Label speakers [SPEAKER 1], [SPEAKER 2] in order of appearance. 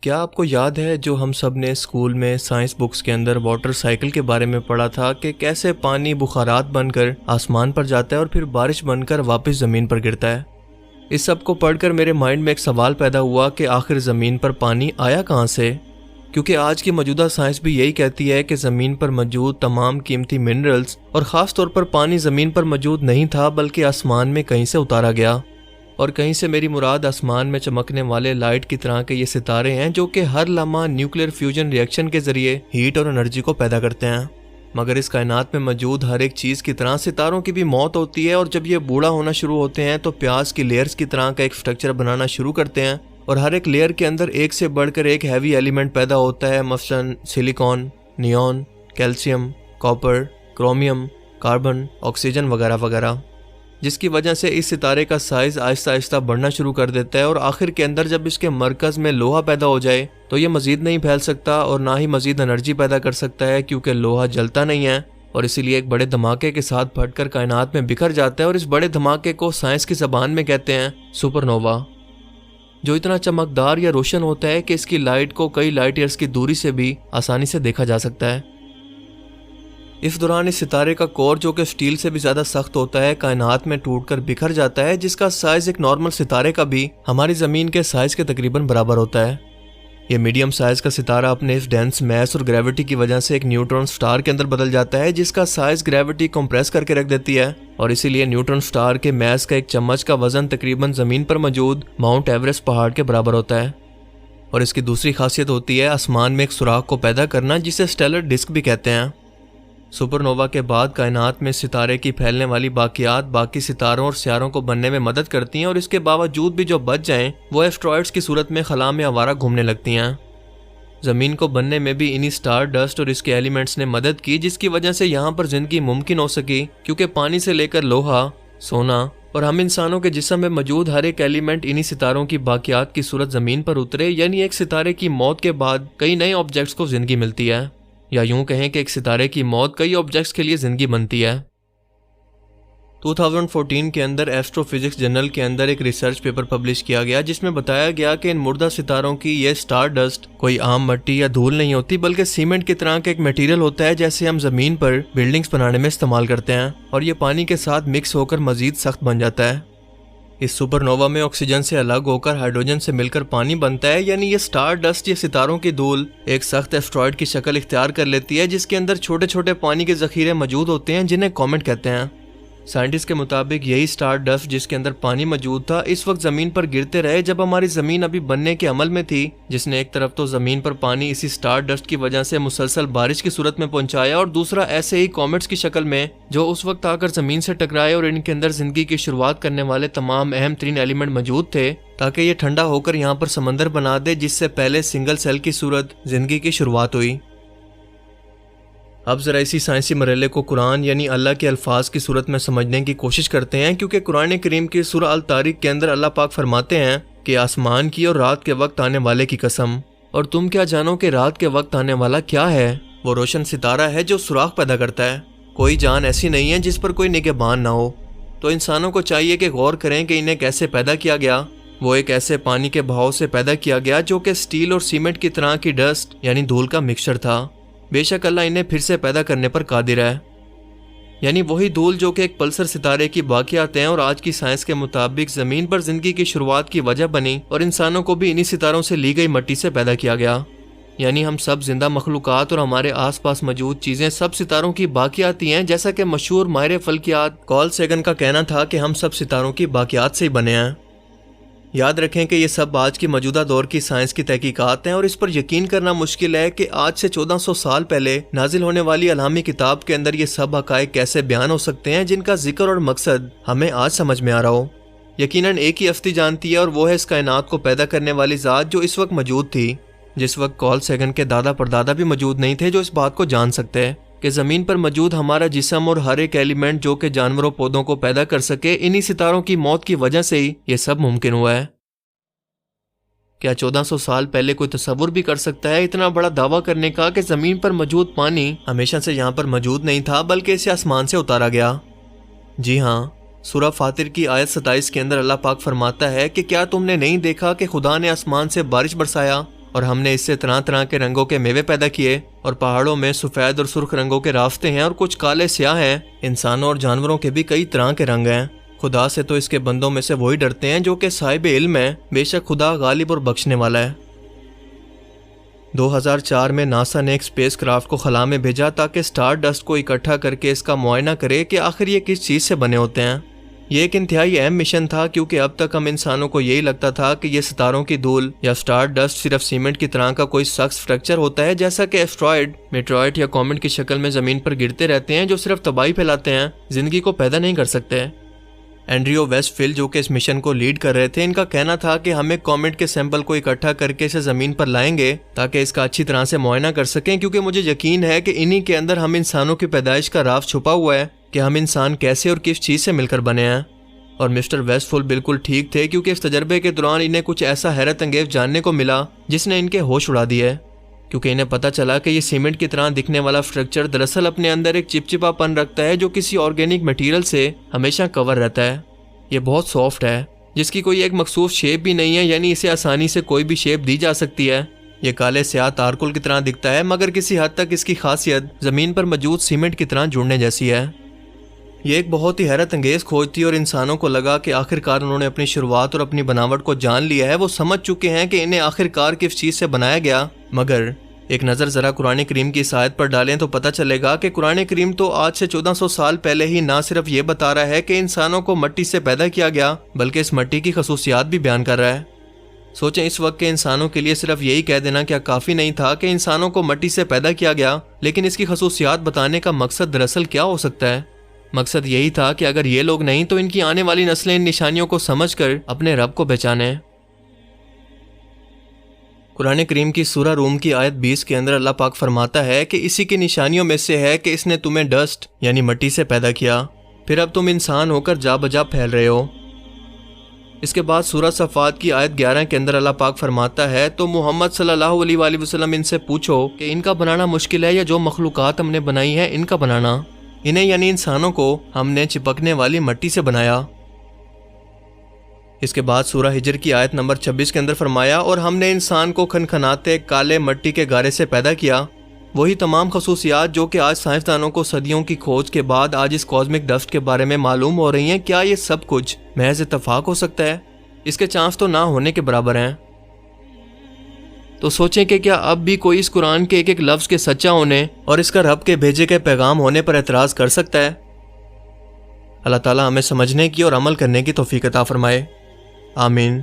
[SPEAKER 1] کیا آپ کو یاد ہے جو ہم سب نے اسکول میں سائنس بکس کے اندر واٹر سائیکل کے بارے میں پڑھا تھا کہ کیسے پانی بخارات بن کر آسمان پر جاتا ہے اور پھر بارش بن کر واپس زمین پر گرتا ہے؟ اس سب کو پڑھ کر میرے مائنڈ میں ایک سوال پیدا ہوا کہ آخر زمین پر پانی آیا کہاں سے؟ کیونکہ آج کی موجودہ سائنس بھی یہی کہتی ہے کہ زمین پر موجود تمام قیمتی منرلز اور خاص طور پر پانی زمین پر موجود نہیں تھا بلکہ آسمان میں کہیں سے اتارا گیا، اور کہیں سے میری مراد آسمان میں چمکنے والے لائٹ کی طرح کے یہ ستارے ہیں جو کہ ہر لمحہ نیوکلیر فیوژن ری ایکشن کے ذریعے ہیٹ اور انرجی کو پیدا کرتے ہیں۔ مگر اس کائنات میں موجود ہر ایک چیز کی طرح ستاروں کی بھی موت ہوتی ہے، اور جب یہ بوڑھا ہونا شروع ہوتے ہیں تو پیاز کی لیئرز کی طرح کا ایک سٹرکچر بنانا شروع کرتے ہیں، اور ہر ایک لیئر کے اندر ایک سے بڑھ کر ایک ہیوی ایلیمنٹ پیدا ہوتا ہے، مثلاً silicon, neon, calcium, copper, chromium, carbon, oxygen وغیرہ وغیرہ، جس کی وجہ سے اس ستارے کا سائز آہستہ آہستہ بڑھنا شروع کر دیتا ہے، اور آخر کے اندر جب اس کے مرکز میں لوہا پیدا ہو جائے تو یہ مزید نہیں پھیل سکتا اور نہ ہی مزید انرجی پیدا کر سکتا ہے، کیونکہ لوہا جلتا نہیں ہے، اور اسی لیے ایک بڑے دھماکے کے ساتھ پھٹ کر کائنات میں بکھر جاتا ہے، اور اس بڑے دھماکے کو سائنس کی زبان میں کہتے ہیں سپر نووا، جو اتنا چمکدار یا روشن ہوتا ہے کہ اس کی لائٹ کو کئی لائٹ ایئرز کی دوری سے بھی آسانی سے دیکھا جا سکتا ہے۔ اس دوران اس ستارے کا کور جو کہ سٹیل سے بھی زیادہ سخت ہوتا ہے کائنات میں ٹوٹ کر بکھر جاتا ہے، جس کا سائز ایک نارمل ستارے کا بھی ہماری زمین کے سائز کے تقریباً برابر ہوتا ہے۔ یہ میڈیم سائز کا ستارہ اپنے اس ڈینس میس اور گریوٹی کی وجہ سے ایک نیوٹرون سٹار کے اندر بدل جاتا ہے، جس کا سائز گریوٹی کمپریس کر کے رکھ دیتی ہے، اور اسی لیے نیوٹرون سٹار کے میس کا ایک چمچ کا وزن تقریباً زمین پر موجود ماؤنٹ ایوریسٹ پہاڑ کے برابر ہوتا ہے۔ اور اس کی دوسری خاصیت ہوتی ہے آسمان میں ایک سوراخ کو پیدا کرنا، جسے سٹیلر ڈسک بھی کہتے ہیں۔ سپر نووا کے بعد کائنات میں ستارے کی پھیلنے والی باقیات باقی ستاروں اور سیاروں کو بننے میں مدد کرتی ہیں، اور اس کے باوجود بھی جو بچ جائیں وہ ایسٹرائڈز کی صورت میں خلا میں آوارہ گھومنے لگتی ہیں۔ زمین کو بننے میں بھی انہی سٹار ڈسٹ اور اس کے ایلیمنٹس نے مدد کی، جس کی وجہ سے یہاں پر زندگی ممکن ہو سکی، کیونکہ پانی سے لے کر لوہا، سونا اور ہم انسانوں کے جسم میں موجود ہر ایک ایلیمنٹ انہی ستاروں کی باقیات کی صورت زمین پر اترے، یعنی ایک ستارے کی موت کے بعد کئی نئے آبجیکٹس کو زندگی ملتی ہے، یا یوں کہیں کہ ایک ستارے کی موت کئی آبجیکٹس کے لیے زندگی بنتی ہے۔ 2014 کے اندر ایسٹرو فزکس جرنل کے اندر ایک ریسرچ پیپر پبلش کیا گیا، جس میں بتایا گیا کہ ان مردہ ستاروں کی یہ سٹار ڈسٹ کوئی عام مٹی یا دھول نہیں ہوتی، بلکہ سیمنٹ کی طرح کا ایک میٹیریل ہوتا ہے جیسے ہم زمین پر بلڈنگز بنانے میں استعمال کرتے ہیں، اور یہ پانی کے ساتھ مکس ہو کر مزید سخت بن جاتا ہے۔ اس سپر نووا میں آکسیجن سے الگ ہو کر ہائیڈروجن سے مل کر پانی بنتا ہے، یعنی یہ سٹار ڈسٹ یا ستاروں کی دھول ایک سخت ایسٹرائڈ کی شکل اختیار کر لیتی ہے، جس کے اندر چھوٹے چھوٹے پانی کے ذخیرے موجود ہوتے ہیں جنہیں کومٹ کہتے ہیں۔ سائنٹسٹ کے مطابق یہی سٹار ڈسٹ جس کے اندر پانی موجود تھا اس وقت زمین پر گرتے رہے جب ہماری زمین ابھی بننے کے عمل میں تھی، جس نے ایک طرف تو زمین پر پانی اسی سٹار ڈسٹ کی وجہ سے مسلسل بارش کی صورت میں پہنچایا، اور دوسرا ایسے ہی کومٹس کی شکل میں جو اس وقت آ کر زمین سے ٹکرائے اور ان کے اندر زندگی کی شروعات کرنے والے تمام اہم ترین ایلیمنٹ موجود تھے، تاکہ یہ ٹھنڈا ہو کر یہاں پر سمندر بنا دے، جس سے پہلے سنگل سیل کی صورت زندگی کی شروعات ہوئی۔ اب ذرا اسی سائنسی مرحلے کو قرآن یعنی اللہ کے الفاظ کی صورت میں سمجھنے کی کوشش کرتے ہیں، کیونکہ قرآن کریم کی سورہ الطارق کے اندر اللہ پاک فرماتے ہیں کہ آسمان کی اور رات کے وقت آنے والے کی قسم، اور تم کیا جانو کہ رات کے وقت آنے والا کیا ہے؟ وہ روشن ستارہ ہے جو سوراخ پیدا کرتا ہے۔ کوئی جان ایسی نہیں ہے جس پر کوئی نگہبان نہ ہو، تو انسانوں کو چاہیے کہ غور کریں کہ انہیں کیسے پیدا کیا گیا۔ وہ ایک ایسے پانی کے بہاؤ سے پیدا کیا گیا جو کہ سٹیل اور سیمنٹ کی طرح کی ڈسٹ یعنی دھول کا مکسچر تھا۔ بے شک اللہ انہیں پھر سے پیدا کرنے پر قادر ہے، یعنی وہی دھول جو کہ ایک پلسر ستارے کی باقیات ہیں اور آج کی سائنس کے مطابق زمین پر زندگی کی شروعات کی وجہ بنی، اور انسانوں کو بھی انہی ستاروں سے لی گئی مٹی سے پیدا کیا گیا، یعنی ہم سب زندہ مخلوقات اور ہمارے آس پاس موجود چیزیں سب ستاروں کی باقیات ہی ہیں، جیسا کہ مشہور ماہر فلکیات کارل سیگن کا کہنا تھا کہ ہم سب ستاروں کی باقیات سے ہی بنے ہیں۔ یاد رکھیں کہ یہ سب آج کی موجودہ دور کی سائنس کی تحقیقات ہیں، اور اس پر یقین کرنا مشکل ہے کہ آج سے 1400 سال پہلے نازل ہونے والی الہامی کتاب کے اندر یہ سب حقائق کیسے بیان ہو سکتے ہیں جن کا ذکر اور مقصد ہمیں آج سمجھ میں آ رہا ہو۔ یقیناً ایک ہی ہستی جانتی ہے، اور وہ ہے اس کائنات کو پیدا کرنے والی ذات جو اس وقت موجود تھی، جس وقت کارل سیگن کے دادا پردادا بھی موجود نہیں تھے جو اس بات کو جان سکتے کہ زمین پر موجود ہمارا جسم اور ہر ایک ایلیمنٹ جو کہ جانوروں پودوں کو پیدا کر سکے، انہی ستاروں کی موت کی وجہ سے ہی یہ سب ممکن ہوا ہے۔ کیا 1400 سال پہلے کوئی تصور بھی کر سکتا ہے اتنا بڑا دعویٰ کرنے کا کہ زمین پر موجود پانی ہمیشہ سے یہاں پر موجود نہیں تھا بلکہ اسے آسمان سے اتارا گیا؟ جی ہاں، سورہ فاطر کی آیت 27 کے اندر اللہ پاک فرماتا ہے کہ کیا تم نے نہیں دیکھا کہ خدا نے آسمان سے بارش برسایا اور ہم نے اس سے طرح طرح کے رنگوں کے میوے پیدا کیے، اور پہاڑوں میں سفید اور سرخ رنگوں کے راستے ہیں اور کچھ کالے سیاہ ہیں۔ انسانوں اور جانوروں کے بھی کئی طرح کے رنگ ہیں۔ خدا سے تو اس کے بندوں میں سے وہی ڈرتے ہیں جو کہ صاحب علم ہے، بے شک خدا غالب اور بخشنے والا ہے۔ 2004 میں ناسا نے ایک اسپیس کرافٹ کو خلا میں بھیجا تاکہ سٹار ڈسٹ کو اکٹھا کر کے اس کا معائنہ کرے کہ آخر یہ کس چیز سے بنے ہوتے ہیں۔ یہ ایک انتہائی اہم مشن تھا کیونکہ اب تک ہم انسانوں کو یہی لگتا تھا کہ یہ ستاروں کی دھول یا سٹار ڈسٹ صرف سیمنٹ کی طرح کا کوئی سخت اسٹرکچر ہوتا ہے، جیسا کہ ایسٹرائڈ، میٹرائٹ یا کومٹ کی شکل میں زمین پر گرتے رہتے ہیں جو صرف تباہی پھیلاتے ہیں، زندگی کو پیدا نہیں کر سکتے۔ اینڈریو ویسٹ فیل جو کہ اس مشن کو لیڈ کر رہے تھے، ان کا کہنا تھا کہ ہم ایک کومٹ کے سیمپل کو اکٹھا کر کے اسے زمین پر لائیں گے تاکہ اس کا اچھی طرح سے معائنہ کر سکیں، کیونکہ مجھے یقین ہے کہ انہی کے اندر ہم انسانوں کی پیدائش کا راز چھپا ہوا ہے کہ ہم انسان کیسے اور کس چیز سے مل کر بنے ہیں۔ اور مسٹر ویسٹ فل بالکل ٹھیک تھے، کیونکہ اس تجربے کے دوران انہیں کچھ ایسا حیرت انگیز جاننے کو ملا جس نے ان کے ہوش اڑا دیے، کیونکہ انہیں پتہ چلا کہ یہ سیمنٹ کی طرح دکھنے والا اسٹرکچر دراصل اپنے اندر ایک چپچپا پن رکھتا ہے جو کسی آرگینک مٹیریل سے ہمیشہ کور رہتا ہے۔ یہ بہت سافٹ ہے، جس کی کوئی ایک مخصوص شیپ بھی نہیں ہے، یعنی اسے آسانی سے کوئی بھی شیپ دی جا سکتی ہے۔ یہ کالے سیاہ تارکل کی طرح دکھتا ہے، مگر کسی حد تک اس کی خاصیت زمین پر موجود سیمنٹ کی طرح جڑنے جیسی ہے۔ یہ ایک بہت ہی حیرت انگیز کھوج تھی، اور انسانوں کو لگا کہ آخرکار انہوں نے اپنی شروعات اور اپنی بناوٹ کو جان لیا ہے۔ وہ سمجھ چکے ہیں کہ انہیں آخرکار کس چیز سے بنایا گیا، مگر ایک نظر ذرا قرآن کریم کی اس آیت پر ڈالیں تو پتہ چلے گا کہ قرآن کریم تو آج سے 1400 سال پہلے ہی نہ صرف یہ بتا رہا ہے کہ انسانوں کو مٹی سے پیدا کیا گیا، بلکہ اس مٹی کی خصوصیات بھی بیان کر رہا ہے۔ سوچیں اس وقت کے انسانوں کے لیے صرف یہی کہہ دینا کیا کافی نہیں تھا کہ انسانوں کو مٹی سے پیدا کیا گیا، لیکن اس کی خصوصیات بتانے کا مقصد دراصل کیا ہو سکتا ہے؟ مقصد یہی تھا کہ اگر یہ لوگ نہیں تو ان کی آنے والی نسلیں ان نشانیوں کو سمجھ کر اپنے رب کو پہچانیں۔ قرآن کریم کی سورہ روم کی آیت 20 کے اندر اللہ پاک فرماتا ہے کہ اسی کی نشانیوں میں سے ہے کہ اس نے تمہیں ڈسٹ یعنی مٹی سے پیدا کیا، پھر اب تم انسان ہو کر جا بجا پھیل رہے ہو۔ اس کے بعد سورہ صفات کی آیت 11 کے اندر اللہ پاک فرماتا ہے تو محمد صلی اللہ علیہ وآلہ وسلم ان سے پوچھو کہ ان کا بنانا مشکل ہے یا جو مخلوقات ہم نے بنائی ہیں ان کا بنانا؟ انہیں یعنی انسانوں کو ہم نے چپکنے والی مٹی سے بنایا۔ اس کے بعد سورہ ہجر کی آیت نمبر 26 کے اندر فرمایا اور ہم نے انسان کو کھنکھناتے کالے مٹی کے گارے سے پیدا کیا۔ وہی تمام خصوصیات جو کہ آج سائنسدانوں کو صدیوں کی کھوج کے بعد آج اس کاسمک ڈسٹ کے بارے میں معلوم ہو رہی ہیں، کیا یہ سب کچھ محض اتفاق ہو سکتا ہے؟ اس کے چانس تو نہ ہونے کے برابر ہیں۔ تو سوچیں کہ کیا اب بھی کوئی اس قرآن کے ایک ایک لفظ کے سچا ہونے اور اس کا رب کے بھیجے کے پیغام ہونے پر اعتراض کر سکتا ہے؟ اللہ تعالیٰ ہمیں سمجھنے کی اور عمل کرنے کی توفیق عطا فرمائے، آمین۔